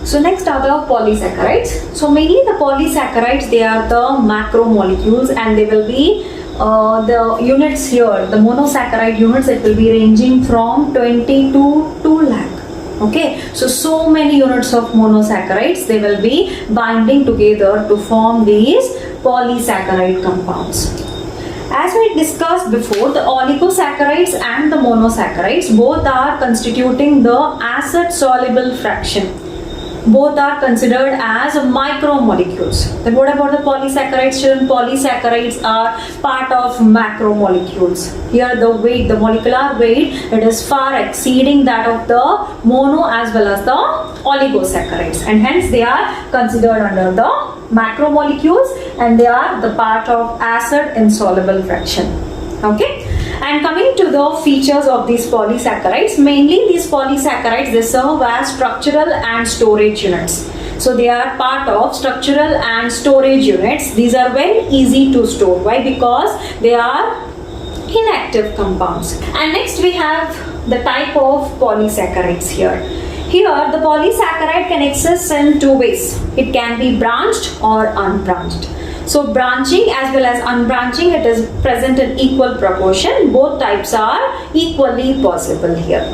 So next are the polysaccharides. So mainly the polysaccharides, they are the macromolecules, and they will be the units here, the monosaccharide units, it will be ranging from 20 to 2 lakh. Okay, so many units of monosaccharides, they will be binding together to form these polysaccharide compounds. As we discussed before, the oligosaccharides and the monosaccharides both are constituting the acid soluble fraction. Both are considered as micromolecules. Then what about the polysaccharides? Children, polysaccharides are part of macromolecules. Here the weight, the molecular weight, it is far exceeding that of the mono as well as the oligosaccharides, and hence they are considered under the macromolecules, and they are the part of acid insoluble fraction. Okay. And coming to the features of these polysaccharides, mainly these polysaccharides, they serve as structural and storage units. So they are part of structural and storage units. These are very easy to store. Why? Because they are inactive compounds. And next we have the type of polysaccharides here. Here the polysaccharide can exist in two ways. It can be branched or unbranched. So branching as well as unbranching, it is present in equal proportion. Both types are equally possible here.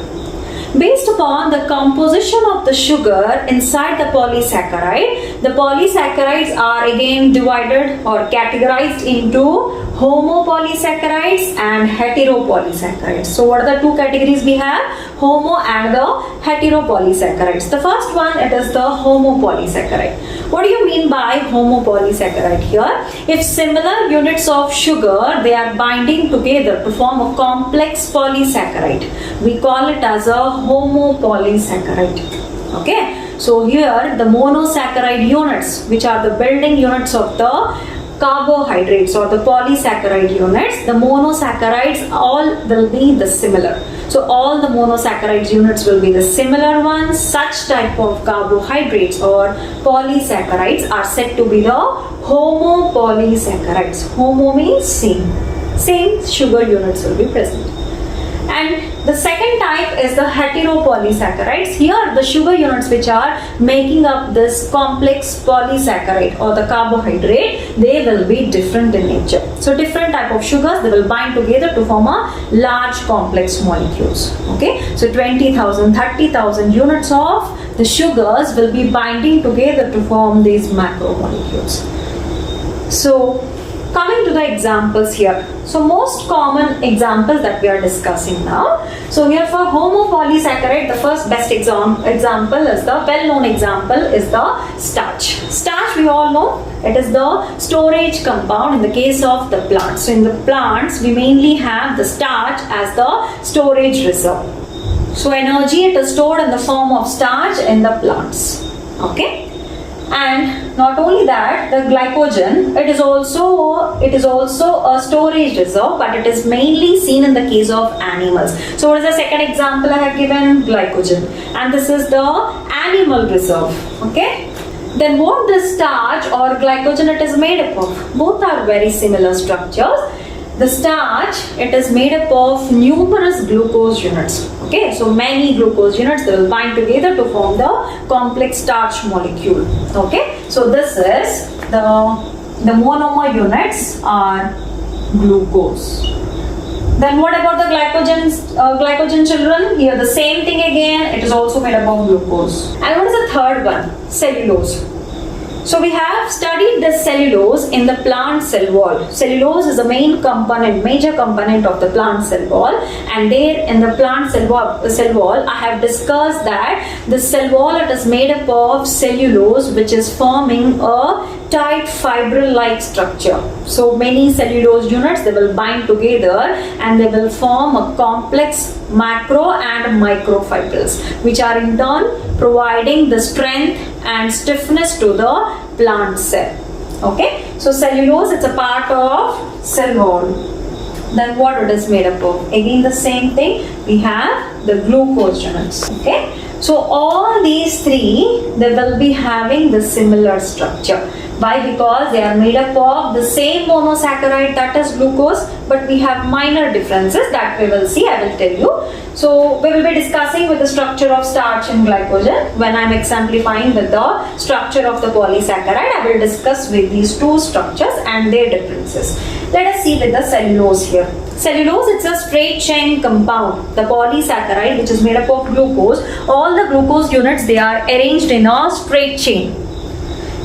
Based upon the composition of the sugar inside the polysaccharides are again divided or categorized into homopolysaccharides and heteropolysaccharides. So what are the two categories we have? Homo and the heteropolysaccharides. The first one, it is the homopolysaccharide. What do you mean by homopolysaccharide here? If similar units of sugar, they are binding together to form a complex polysaccharide, we call it as a homopolysaccharide. Okay, so here the monosaccharide units, which are the building units of the carbohydrates or the polysaccharide units, the monosaccharides all will be the similar. So all the monosaccharides units will be the similar ones. Such type of carbohydrates or polysaccharides are said to be the homopolysaccharides. Homo means same sugar units will be present. And the second type is the heteropolysaccharides. Here the sugar units which are making up this complex polysaccharide or the carbohydrate, they will be different in nature. So different type of sugars, they will bind together to form a large complex molecules. Okay, so 20,000, 30,000 units of the sugars will be binding together to form these macromolecules. So coming to the examples here. So most common examples that we are discussing now. So here for homopolysaccharide, the first best example is the well-known example is the starch. Starch, we all know, it is the storage compound in the case of the plants. So in the plants, we mainly have the starch as the storage reserve. So energy, it is stored in the form of starch in the plants. Okay. And not only that, the glycogen, it is also a storage reserve, but it is mainly seen in the case of animals. So what is the second example I have given? Glycogen, and this is the animal reserve. Okay. Then what this starch or glycogen it is made up of? Both are very similar structures. The starch, it is made up of numerous glucose units. Okay, so many glucose units, they will bind together to form the complex starch molecule. Okay, so this is the monomer units are glucose. Then what about the glycogen children? Here the same thing again, it is also made up of glucose. And what is the third one? Cellulose. So we have studied the cellulose in the plant cell wall. Cellulose is the major component of the plant cell wall, and there in the plant cell wall, I have discussed that the cell wall, it is made up of cellulose, which is forming a tight fibril-like structure. So many cellulose units, they will bind together and they will form a complex macro and microfibrils, which are in turn providing the strength and stiffness to the plant cell. Okay, so cellulose, it's a part of cell wall. Then what it is made up of? Again the same thing, we have the glucose units. Okay, So all these three, they will be having the similar structure. Why? Because they are made up of the same monosaccharide, that is glucose, but we have minor differences that we will see, I will tell you. So we will be discussing with the structure of starch and glycogen. When I am exemplifying with the structure of the polysaccharide, I will discuss with these two structures and their differences. Let us see with the cellulose here. Cellulose, it's a straight chain compound. The polysaccharide, which is made up of glucose, all the glucose units, they are arranged in a straight chain.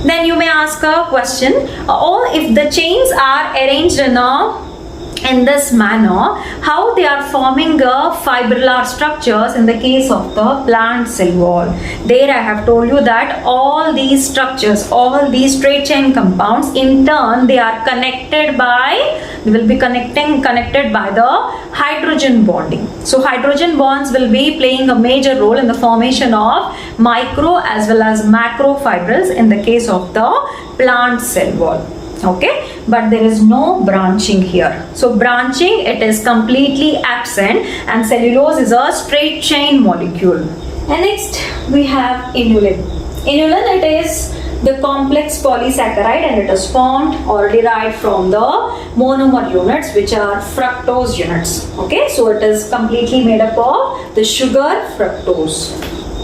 Then you may ask a question, if the chains are arranged in this manner, how they are forming fibrillar structures in the case of the plant cell wall. There I have told you that all these structures, all these straight chain compounds, in turn they are connected by, they will be connected by the hydrogen bonding. So hydrogen bonds will be playing a major role in the formation of micro as well as macro fibrils in the case of the plant cell wall. Okay, but there is no branching here. So branching, it is completely absent, and cellulose is a straight chain molecule. And next we have inulin. Inulin, it is the complex polysaccharide and it is formed or derived from the monomer units, which are fructose units. Okay, so it is completely made up of the sugar fructose.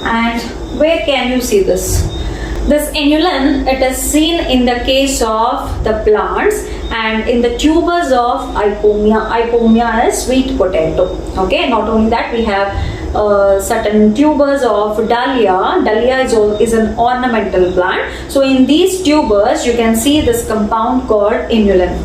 And where can you see this? This inulin, it is seen in the case of the plants and in the tubers of Ipomia. Ipomia is sweet potato. Okay, not only that, we have certain tubers of Dahlia. Dahlia is an ornamental plant. So in these tubers, you can see this compound called inulin.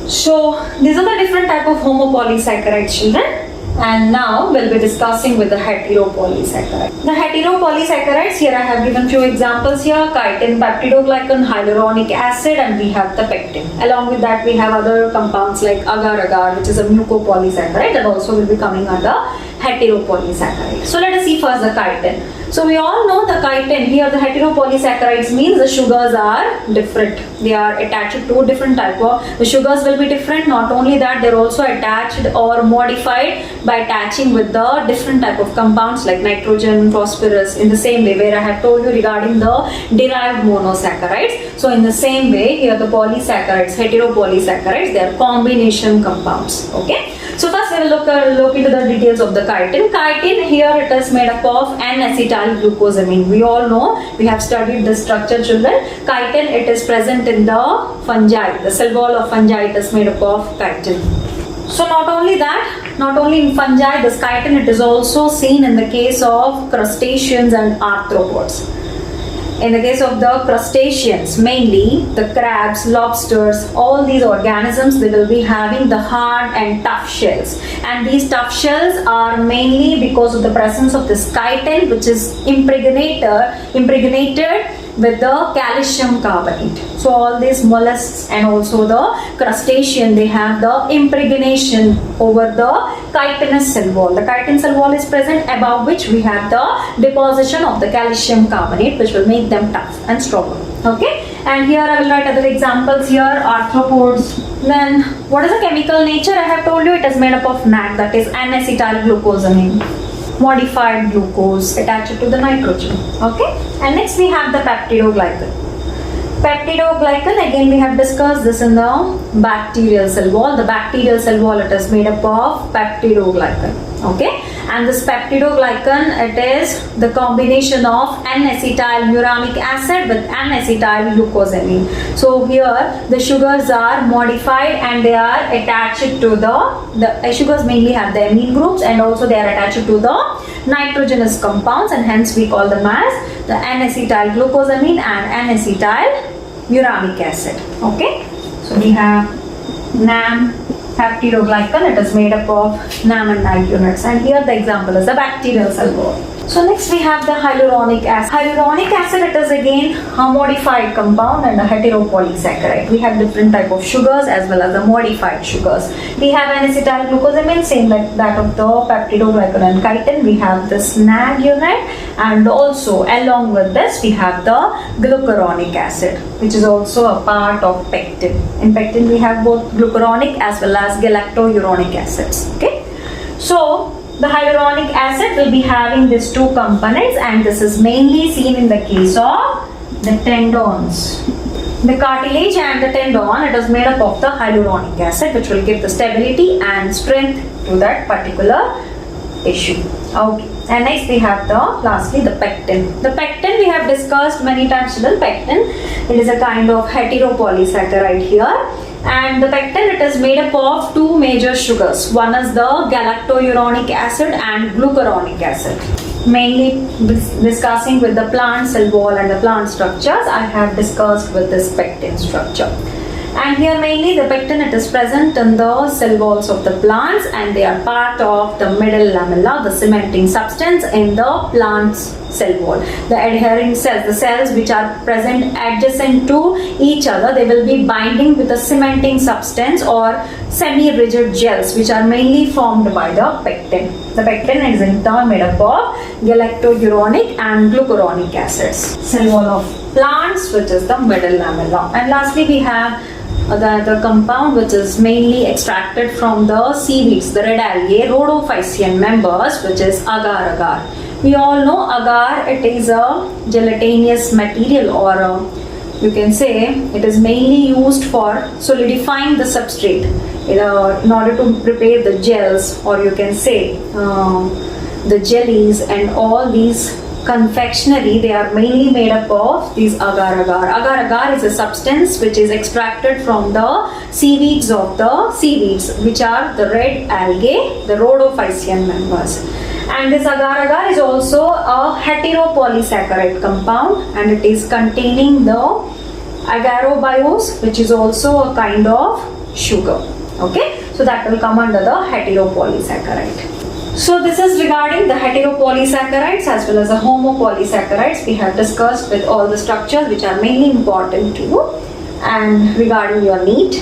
So these are the different type of homopolysaccharides, children. And now we'll be discussing with the heteropolysaccharides. The heteropolysaccharides, here I have given few examples here: chitin, peptidoglycan, hyaluronic acid, and we have the pectin. Along with that, we have other compounds like agar-agar, which is a mucopolysaccharide, that also will be coming under heteropolysaccharide. So let us see first the chitin. So we all know the chitin, here the heteropolysaccharides means the sugars are different. They are attached to different type of, the sugars will be different. Not only that, they are also attached or modified by attaching with the different type of compounds like nitrogen, phosphorus, in the same way where I have told you regarding the derived monosaccharides. So in the same way, here the polysaccharides, heteropolysaccharides, they are combination compounds. Okay. So first we will look into the details of the chitin. Chitin, here it is made up of N-acetylglucosamine. We all know, we have studied this structure, children. Chitin, it is present in the fungi. The cell wall of fungi, it is made up of chitin. So not only that, not only in fungi, this chitin, it is also seen in the case of crustaceans and arthropods. In the case of the crustaceans, mainly the crabs, lobsters, all these organisms, they will be having the hard and tough shells. And these tough shells are mainly because of the presence of this chitin, which is impregnated with the calcium carbonate. So all these mollusks and also the crustacean, they have the impregnation over the chitinous cell wall. The chitin cell wall is present, above which we have the deposition of the calcium carbonate, which will make them tough and stronger. Okay, and here I will write other examples here: arthropods. Then what is the chemical nature? I have told you it is made up of NAD, that is N-acetylglucosamine, modified glucose attached to the nitrogen. Okay, and next we have the peptidoglycan. Peptidoglycan, again we have discussed this in the bacterial cell wall. The bacterial cell wall, it is made up of peptidoglycan. Okay, and this peptidoglycan, it is the combination of N-acetyluramic acid with N-acetylglucosamine. So here the sugars are modified and they are attached to the sugars mainly have the amine groups, and also they are attached to the nitrogenous compounds, and hence we call them as the N-acetylglucosamine and N-acetyluramic acid. Okay, so we have NAM, peptidoglycan, it is made up of NAM and NAG units, and here the example is the bacterial cell wall. So next we have the hyaluronic acid. Hyaluronic acid, it is again a modified compound and a heteropolysaccharide. We have different type of sugars as well as the modified sugars. We have N-acetylglucosamine, same like that of the peptidoglycan and chitin. We have this NAG unit, and also along with this we have the glucuronic acid, which is also a part of pectin. In pectin we have both glucuronic as well as galactouronic acids. Okay, so the hyaluronic acid will be having these two components, and this is mainly seen in the case of the tendons. The cartilage and the tendon, it is made up of the hyaluronic acid, which will give the stability and strength to that particular tissue. Okay, and next we have lastly the pectin. The pectin we have discussed many times. Children, pectin, it is a kind of heteropolysaccharide here, and the pectin, it is made up of two major sugars. One is the galactouronic acid and glucuronic acid. Mainly discussing with the plant cell wall and the plant structures, I have discussed with this pectin structure. And here mainly the pectin, it is present in the cell walls of the plants, and they are part of the middle lamella, the cementing substance in the plant's cell wall. The adhering cells, the cells which are present adjacent to each other, they will be binding with a cementing substance or semi-rigid gels, which are mainly formed by the pectin. The pectin is in turn made up of galactouronic and glucuronic acids. Cell wall of plants, which is the middle lamella. And lastly we have the compound which is mainly extracted from the seaweeds, the red algae, rhodophycean members, which is agar-agar. We all know agar, it is a gelatinous material, or you can say it is mainly used for solidifying the substrate in order to prepare the gels, or you can say the jellies and all these confectionery. They are mainly made up of these agar-agar. Agar-agar is a substance which is extracted from the seaweeds of the seaweeds, which are the red algae, the rhodophycean members. And this agar-agar is also a heteropolysaccharide compound, and it is containing the agarobioes, which is also a kind of sugar. Okay, so that will come under the heteropolysaccharide. So this is regarding the heteropolysaccharides as well as the homopolysaccharides. We have discussed with all the structures which are mainly important to you and regarding your NEET.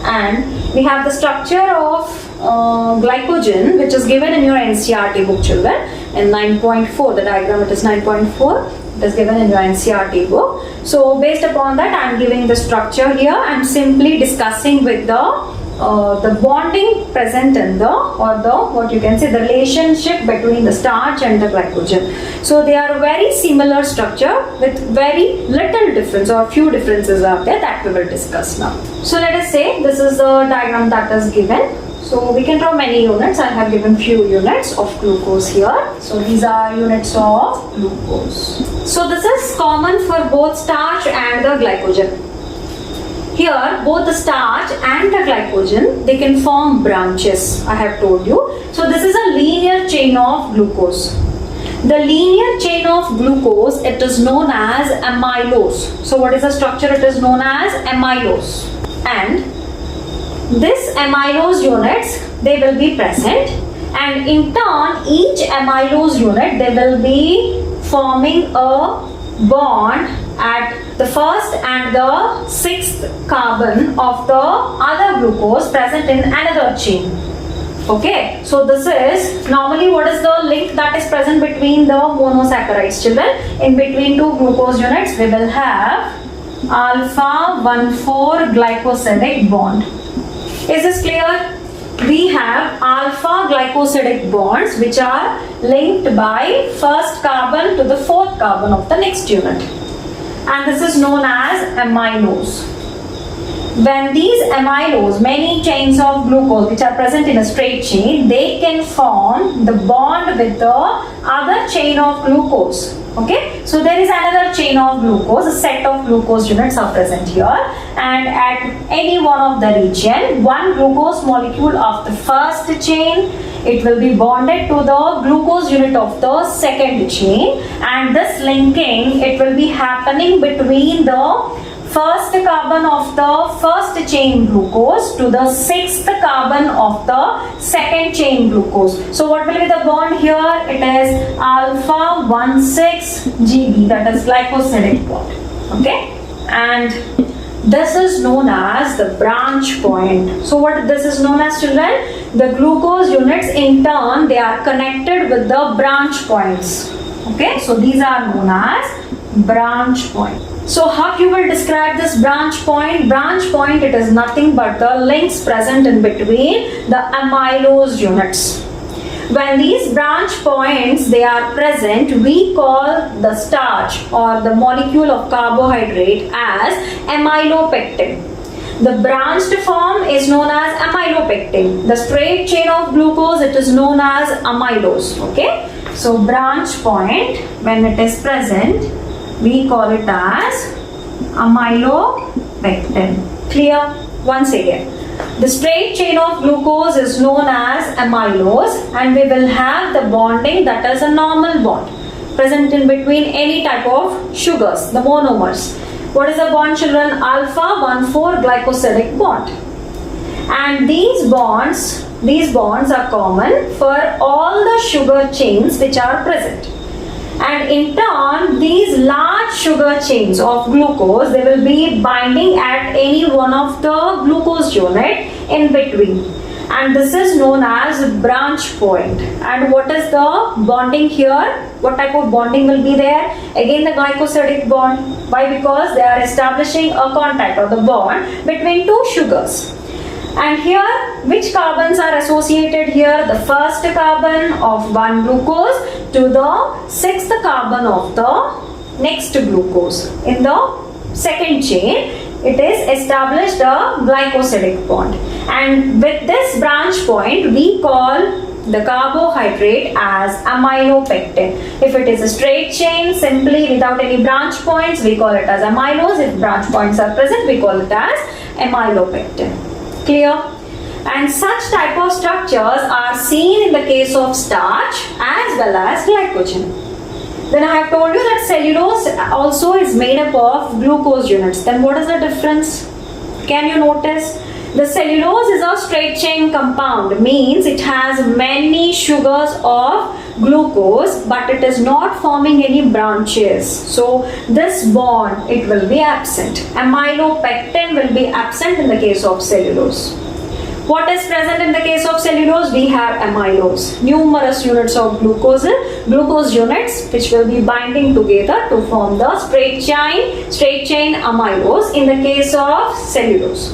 And we have the structure of glycogen, which is given in your NCERT book, children, in 9.4. The diagram, it is 9.4. It is given in your NCERT book. So based upon that, I am giving the structure here. I am simply discussing with the bonding present in the what you can say the relationship between the starch and the glycogen. So they are very similar structure with very little difference, or few differences are there that we will discuss now. So let us say this is the diagram that is given. So we can draw many units. I have given few units of glucose here. So these are units of glucose. So this is common for both starch and the glycogen. Here, both the starch and the glycogen, they can form branches, I have told you. So this is a linear chain of glucose. The linear chain of glucose, it is known as amylose. So what is the structure? It is known as amylose. And this amylose units, they will be present. And in turn, each amylose unit, they will be forming a bond at the first and the sixth carbon of the other glucose present in another chain. Okay, so this is normally what is the link that is present between the monosaccharides, children. In between two glucose units, we will have alpha 1,4 glycosidic bond. Is this clear? We have alpha glycosidic bonds which are linked by first carbon to the fourth carbon of the next unit, and this is known as amylose. When these amylose, many chains of glucose which are present in a straight chain, they can form the bond with the other chain of glucose. Okay, so there is another chain of glucose, a set of glucose units are present here, and at any one of the region, one glucose molecule of the first chain, it will be bonded to the glucose unit of the second chain, and this linking, it will be happening between the first carbon of the first chain glucose to the sixth carbon of the second chain glucose. So what will be the bond here? It is alpha 1,6 Gb, that is glycosidic bond. Okay, and this is known as the branch point. So what this is known as, children? The glucose units in turn, they are connected with the branch points. Okay, so these are known as branch point. So how you will describe this branch point? Branch point, it is nothing but the links present in between the amylose units. When these branch points they are present, we call the starch or the molecule of carbohydrate as amylopectin. The branched form is known as amylopectin. The straight chain of glucose, it is known as amylose. Okay. So branch point, when it is present, we call it as amylopectin. Clear? Once again, the straight chain of glucose is known as amylose, and we will have the bonding that is a normal bond present in between any type of sugars, the monomers. What is the bond, children? Alpha 1,4 glycosidic bond. And these bonds are common for all the sugar chains which are present. And in turn, these large sugar chains of glucose, they will be binding at any one of the glucose unit in between. And this is known as branch point. And what is the bonding here? What type of bonding will be there? Again, the glycosidic bond. Why? Because they are establishing a contact or the bond between two sugars. And here, which carbons are associated here? The first carbon of one glucose to the sixth carbon of the next glucose. In the second chain, it is established a glycosidic bond. And with this branch point, we call the carbohydrate as amylopectin. If it is a straight chain, simply without any branch points, we call it as amylose. If branch points are present, we call it as amylopectin. Clear? And such type of structures are seen in the case of starch as well as glycogen. Then I have told you that cellulose also is made up of glucose units. Then what is the difference? Can you notice? The cellulose is a straight chain compound, means it has many sugars of glucose, but it is not forming any branches. So this bond, it will be absent. Amylopectin will be absent in the case of cellulose. What is present in the case of cellulose? We have amylose, numerous units of glucose units which will be binding together to form the straight chain amylose in the case of cellulose.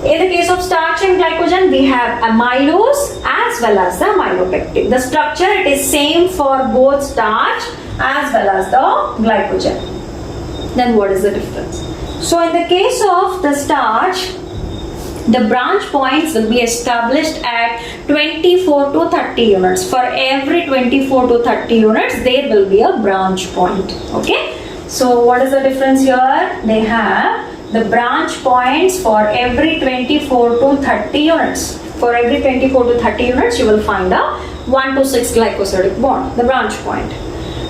In the case of starch and glycogen, we have amylose as well as the amylopectin. The structure, it is same for both starch as well as the glycogen. Then what is the difference? So in the case of the starch, the branch points will be established at 24 to 30 units. For every 24 to 30 units, there will be a branch point. Okay. So what is the difference here? They have the branch points for every 24 to 30 units. For every 24 to 30 units, you will find a 1 to 6 glycosidic bond, the branch point.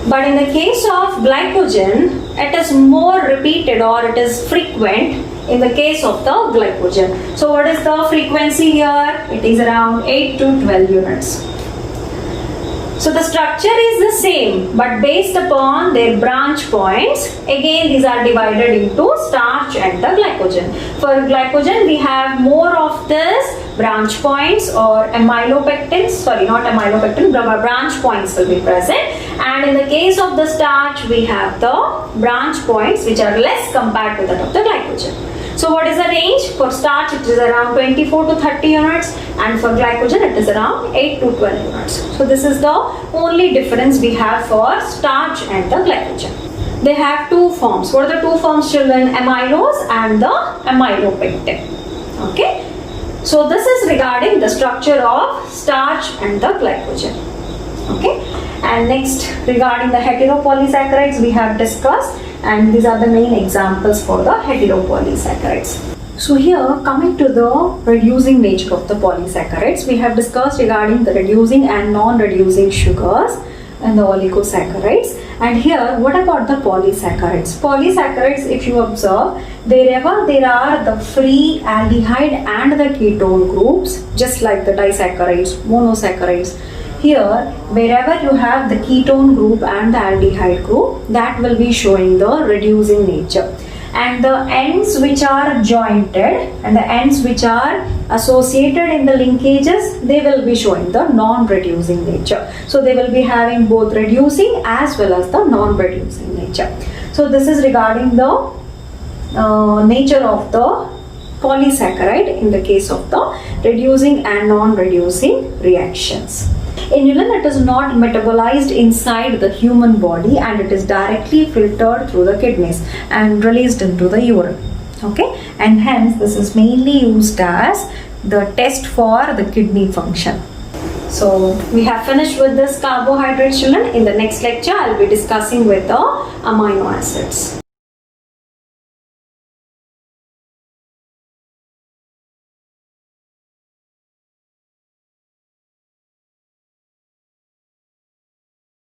But in the case of glycogen, it is more repeated or it is frequent in the case of the glycogen. So what is the frequency here? It is around 8 to 12 units. So the structure is the same, but based upon their branch points, again these are divided into starch and the glycogen. For glycogen, we have more of this branch points or amylopectins, sorry, not amylopectin, but branch points will be present. And in the case of the starch, we have the branch points which are less compared to that of the glycogen. So what is the range? For starch, it is around 24 to 30 units, and for glycogen, it is around 8 to 12 units. So this is the only difference we have for starch and the glycogen. They have two forms. What are the two forms, children? Amylose and the amylopectin. Okay. So this is regarding the structure of starch and the glycogen. Okay. And next, regarding the heteropolysaccharides, we have discussed, and these are the main examples for the heteropolysaccharides. So here, coming to the reducing nature of the polysaccharides, we have discussed regarding the reducing and non-reducing sugars and the oligosaccharides. And here, what about the polysaccharides? Polysaccharides, if you observe, wherever there are the free aldehyde and the ketone groups, just like the disaccharides, monosaccharides, here, wherever you have the ketone group and the aldehyde group, that will be showing the reducing nature. And the ends which are jointed and the ends which are associated in the linkages, they will be showing the non-reducing nature. So they will be having both reducing as well as the non-reducing nature. So this is regarding the nature of the polysaccharide in the case of the reducing and non-reducing reactions. Inulin, it is not metabolized inside the human body and it is directly filtered through the kidneys and released into the urine. Okay, and hence this is mainly used as the test for the kidney function. So we have finished with this carbohydrates, children. In the next lecture, I'll be discussing with the amino acids.